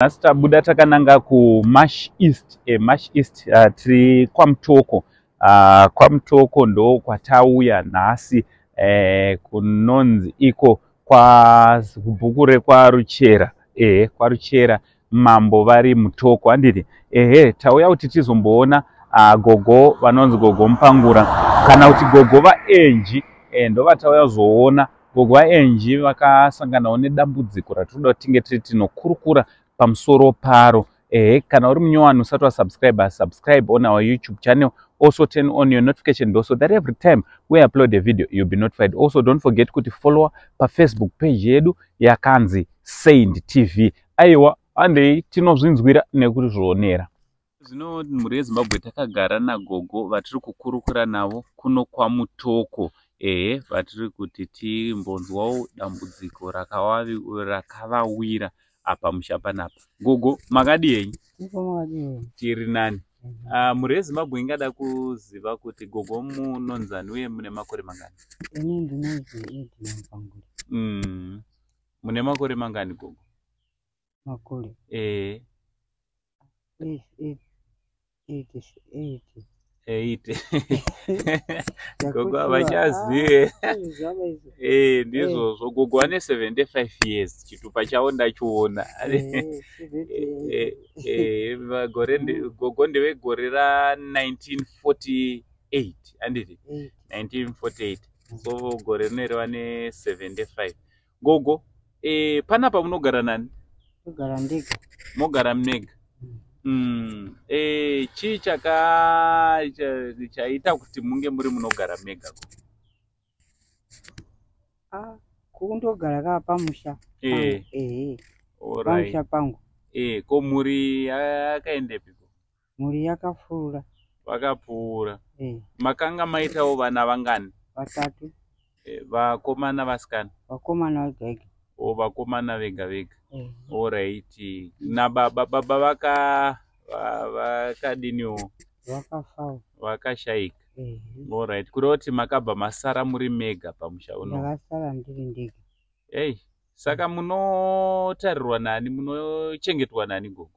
Nhasi tabuda takananga kuMash East. Mash East tiri KwaMutoko. KwaMutoko ndo kwatauya nhasi, kunonzi iko kubhuku rekwaRuchera. KwaRuchera mambo vari Mutoko handiti. Tauya kuti tizomboona gogo vanonzi Gogo Mupangura kana kuti gogo vaenji. Ndo vatauya kuzoona gogo vaenji vakasanganawo nedambudziko ratinoda kuti tinge tiri tinokurukura pamusoro paro. Kana uri munyowani usati wasubscribe on our YouTube channel, also turn on your notification bell so that every time we upload a video you'll be notified. Also don't forget kuti follow pa Facebook page yedu yakanzi Saint TV. Aiwa andei tinozvinzwira nekuti zvoonera. Zvino mhuri yeZimbabwe takagara nagogo vatiri kukurukura navo kuno KwaMutoko. Vatiri kuti timbonzwawo dambudziko rakavawira apa musha panapa. Gogo makadi yenyu? Tiri nani. Mhuri yeZimbabwe ingada kuziva kuti gogo munonzani uye mune makore mangani? Ini ndinonzi Mupangura. Mune makore mangani gogo? Makore. 8. Gogo avachazive. Ndizvozvo gogo ane 75 years. Chitupa chawo ndachiona. Gogo ndeve gore ra 1948 handiti? 1948. So gore rino rine 75. Gogo, panapa munogara nani? Kugara ndega. Mogara mnega. Chii chaita kuti munge muri munogara mega? Kundogara kaa pamusha. Pamusha pangu. Ko muri yakaendepiko? Muri yakapfuura. Vakapfuura. Makanga maitawo vana vangani? 3. Vakomana vasikana? Vakomana vega vega. Vakomana vega vega. Alright. Na baba vakadiniwo? Vakafawo. Vakashayika. Alright. Kuroti makabva masara muri mega pamusha uno? Ndakasara ndiri ndega. Saka munotarirwa nani, munochengetwa nani gogo?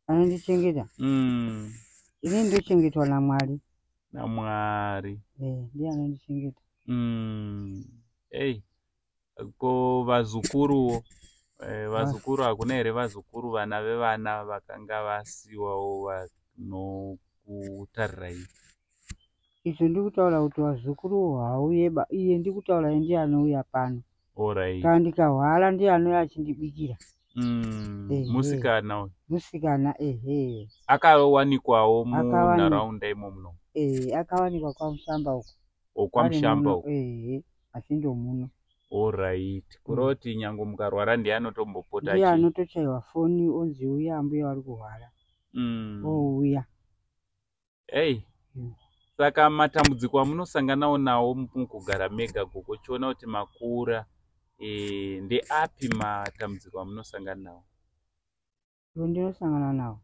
Anondichengeta? Ini ndochengetwa naMwari. naMwari. Ndiye anondichengeta. Ko vazukuru, vazukuru hakuna here vazukuru vana vevana vakanga vasiwawo vanokutarirai? Izvo ndikutaura kuti vazukuru hauye iye ndikutaura ndiye anouya pano. Alright. Kana ndikahwara ndiye anouya achindibikira. Musikana uyu? Musikana, akawanikwawo munharaunda imomo? Akawanikwa kwaMushamba uko. KwaMushamba uko? Asi ndomuno. Alright. Kuroti nyango mukarwara ndiye anotombopota ndiye anotochaiwa foni onzi uya ambuya vari kuhwara. Ouya. Saka matambudziko amunosanganawo nawo mukugara mega gogo, chiona kuti makura, ndeapi matambudziko amunosangana nawo? Ndinosangana nawo.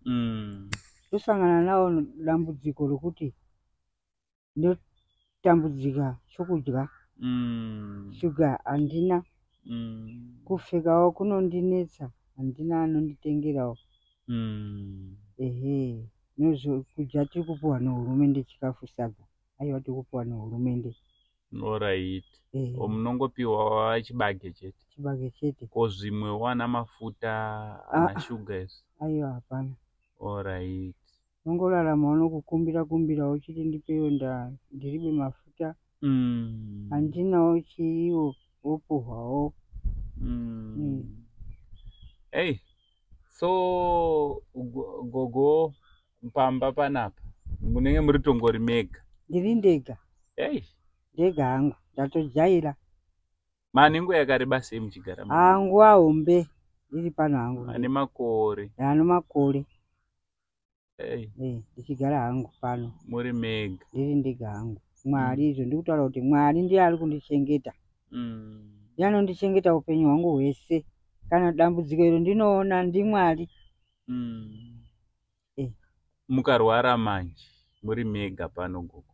Ndosangana nawo dambudziko rokuti ndotambudzika chokudya. Shuga handina. Kupfekawo kunondinetsa, handina anonditengerawo. Kudya tiri kupuwa nehurumende chikafu sadza. Aiwa tiri kupuwa nehurumende. Alright. Munongopiwa chibage chete? Chibage chete. Ko zvimwe wana mafuta na shuga izvo? Aiwa hapana. Alright. Nongorarama nokukumbira uchiti ndipewo ndiribe mafuta. Handinawo chiriwo wopuhwawo. So gogo pamba panapa munenge muri tongori mega? Ndiri ndega. Ndega hangu ndatojaira. Manengo yakareba sei muchigara? Nguva hombe ndiri pano hangu. Ane makore? Ano makore. Ndichigara hangu pano. Muri mega? Ndiri ndega hangu. Mwari izvo ndikutaura kuti Mwari ndiye ari kundichengeta. Ndiye anondichengeta upenyu hwangu hwese. Kana dambudziko iro ndinoona ndiMwari. Mukarwara manje muri mega pano gogo?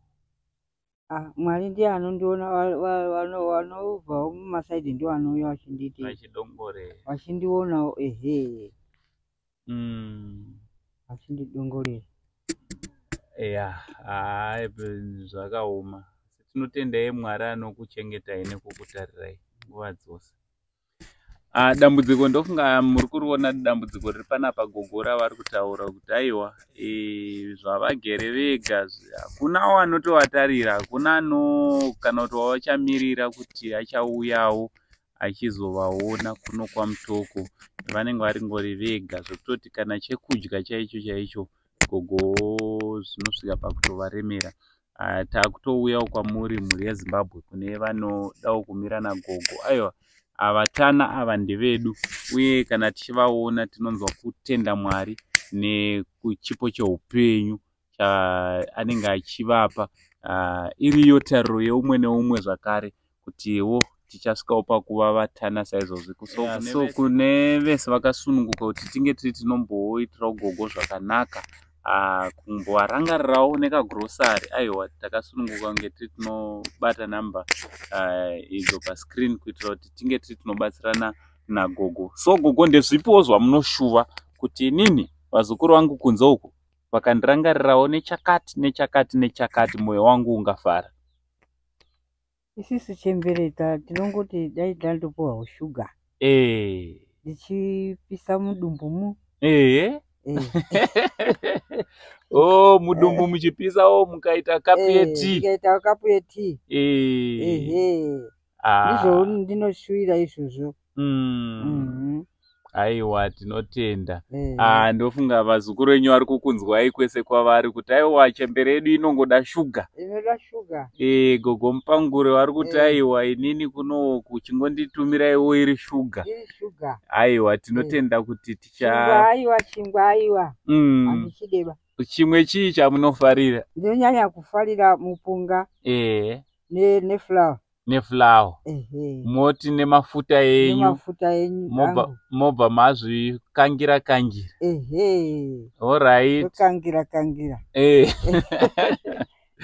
Mwari ndiye anondiona, vanobvawo mumasaidhi ndiwo anouya vachinditi. Vachidongorera. Vachindionawo. achindidongorera. Zvakaoma. Tinotenda Mwari anokuchengetai nekukutarirai nguva dzose. Dambudziko ndofunga muri kuriona dambudziko riri panapa Gogo ravari kutaura kuti aiwa zvavagere vega hakuna wanotovatarira, hakuna kana kuti wavachamirira kuti achauyawo achizovaona kuno KwaMutoko. Vanenge varingori vega zvekutoti kana chekudya chaicho Gogo zvinosvika pakutovaremera. Takutouyawo kwamuri mhuri yeZimbabwe kune vanodawo kumira naGogo. Aiwa, avatana ava ndevedu, uye kana tichivaona tinonzwa kutenda Mwari nekuchipo cheupenyu chaanenge achivapa. Iriyo tariro yeumwe neumwe zvakare kutiwo tichasvikawo pakuva vatana saizvozvi. So kune vese vakasununguka kuti tinge tiri tinomboitirawo Gogo zvakanaka, kumbovarangarirawo nekagrosari. Aiwa, takasununguka kunge tiri tinobata namba idzo pascreen kuitira kuti tinge tiri tinobatsirana naGogo. So Gogo, ndezvipiwo zvamunoshuva kuti inini vazukuru vangu kunze uku vakandirangarirawo nechakati moyo wangu ungafara? Isisi chembereta tinongoti dai ndandopiwawo shuga ndichipisa mudumbumu. Mudumbu muchipisa mukaita kapu yeti. Ndikaita kapu yeti. Ndizvo ndinoshuwira izvozvo. Aiwa, tinotenda. Ndofunga vazukuru venyu vari kukunzwai kwese kwavari kuti aiwa chembere yedu inongoda shuga. Inoda shuga. Gogo Mupangure vari kuti aiwa inini kuno kuchingonditumirawo iri shuga. Aiwa, tinotenda kuti chingwa aiwa. Handichideba. Chimwe chii chamunofarira? Ndinonyanya kufarira mupunga. Neflour. Neflour. Moti nemafuta enyu. Mobva mazvikangira. All right. Kangira.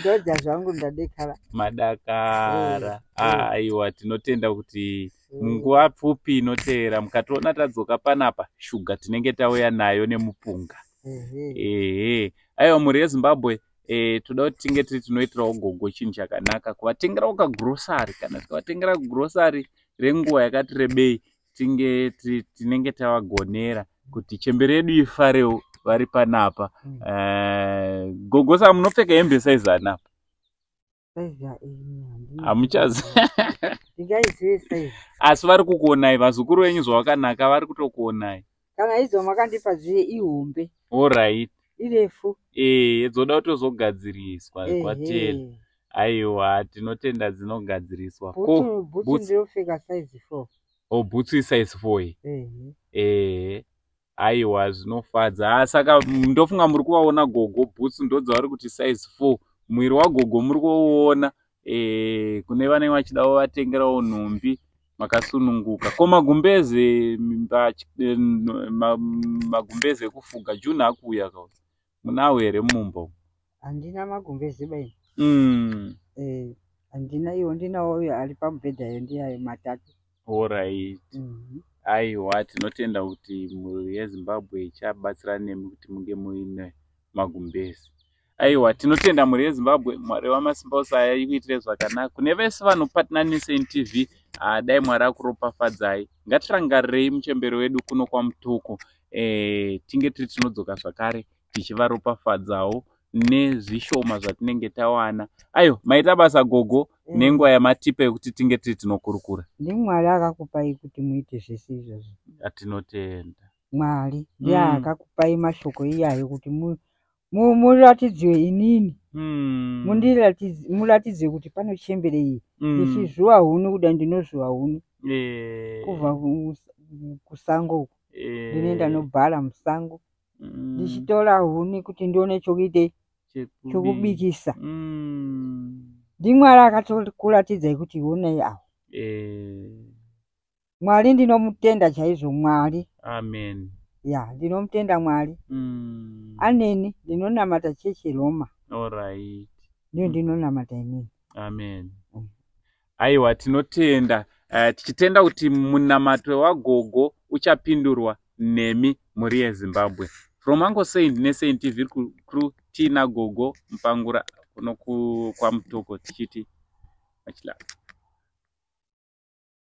Ndoja zvangu ndadekara. Madakara. Aiwa, tinotenda kuti munguva pfupi inoteera mukationa tadzoka panapa, shuga tinenge tauya nayo nemupunga. Aiwa, mhuri yeZimbabwe, toda kuti tinge tiri tinoitirawo Gogo chinhu chakanaka, kuvatengerawo kagrosari. Kana tikavatengera grosari renguva yakati rebei, tinenge tavagonera kuti chembere yedu ifarewo vari panapa. Gogo, saka munopfeka hembe saizi anapa? Hamuchazi. Asi vari kukuonai, vazukuru venyu zvawakanaka vari kutokuonai. Kana idzo makandipa zviye ihombe. All right. Irefu. Dzoda kutozogadziriswa kwatela. Aiwa, tinotenda dzinogadziriswa. Bhutsu ndinopfeka size 4. Bhutsu isize 4. Aiwa, zvinofadza. Saka ndofunga muri kuvaona Gogo, bhutsu ndodzavari kuti size 4. Mwiri waGogo muri kuona. Kune vanenge vachidawo vatengerawo nhumbi makasununguka. Ko magumbeze ekufuga June akuuya kawo. Munawo here mumba? Handina magumbeze bai. Handina iwo, ndinawo ari pamubhedha iyo ndiyayo matatu. All right. Aiwa, tinotenda kuti mhuri yeZimbabwe ichabatsirana nemi kuti munge muine magumbeze. Aiwa, tinotenda mhuri yeZimbabwe, Mwari wamasimba ose aikuitire zvakanaka. Kune vese vanopatana neSNTV, dai Mwari akuropafadzai. Ngatirangarirei muchembero wedu kuno KwaMutoko. Tinge tiri tinodzoka zvakare tichivaropafadzawo nezvishoma zvatinenge tawana. Aiwa, maita basa Gogo nenguva yamatipa yekuti tinge tiri tinokurukura. Mwari akakupai kuti muite zvese izvozvo. Tinotenda. Mwari ndiye akakupai mashoko iyayo kuti muratidzwe inini. Muratidze kuti pano chembere iyi. Ndichizviwa huni kuda ndinozviwa huni. Kubva kusango uko. Ndinoenda nobhala musango. Ndichitora huni kuti ndione chokuite chokubikisa. Ndimwari akatokuratidzai kuti honai awo. Mwari ndinomutenda chaizvo Mwari. Amen. Ndinomutenda Mwari. Aneni ndinonamata chechi Roma. All right. Ndiyo ndinonamata inini. Amen. Aiwa, tinotenda. Tichitenda kuti munamato waGogo uchapindurwa nemi muri yeZimbabwe. From Ango Saint ne Saint TV crew tina Gogo Mpangura kuno KwaMutoko tichiti machila.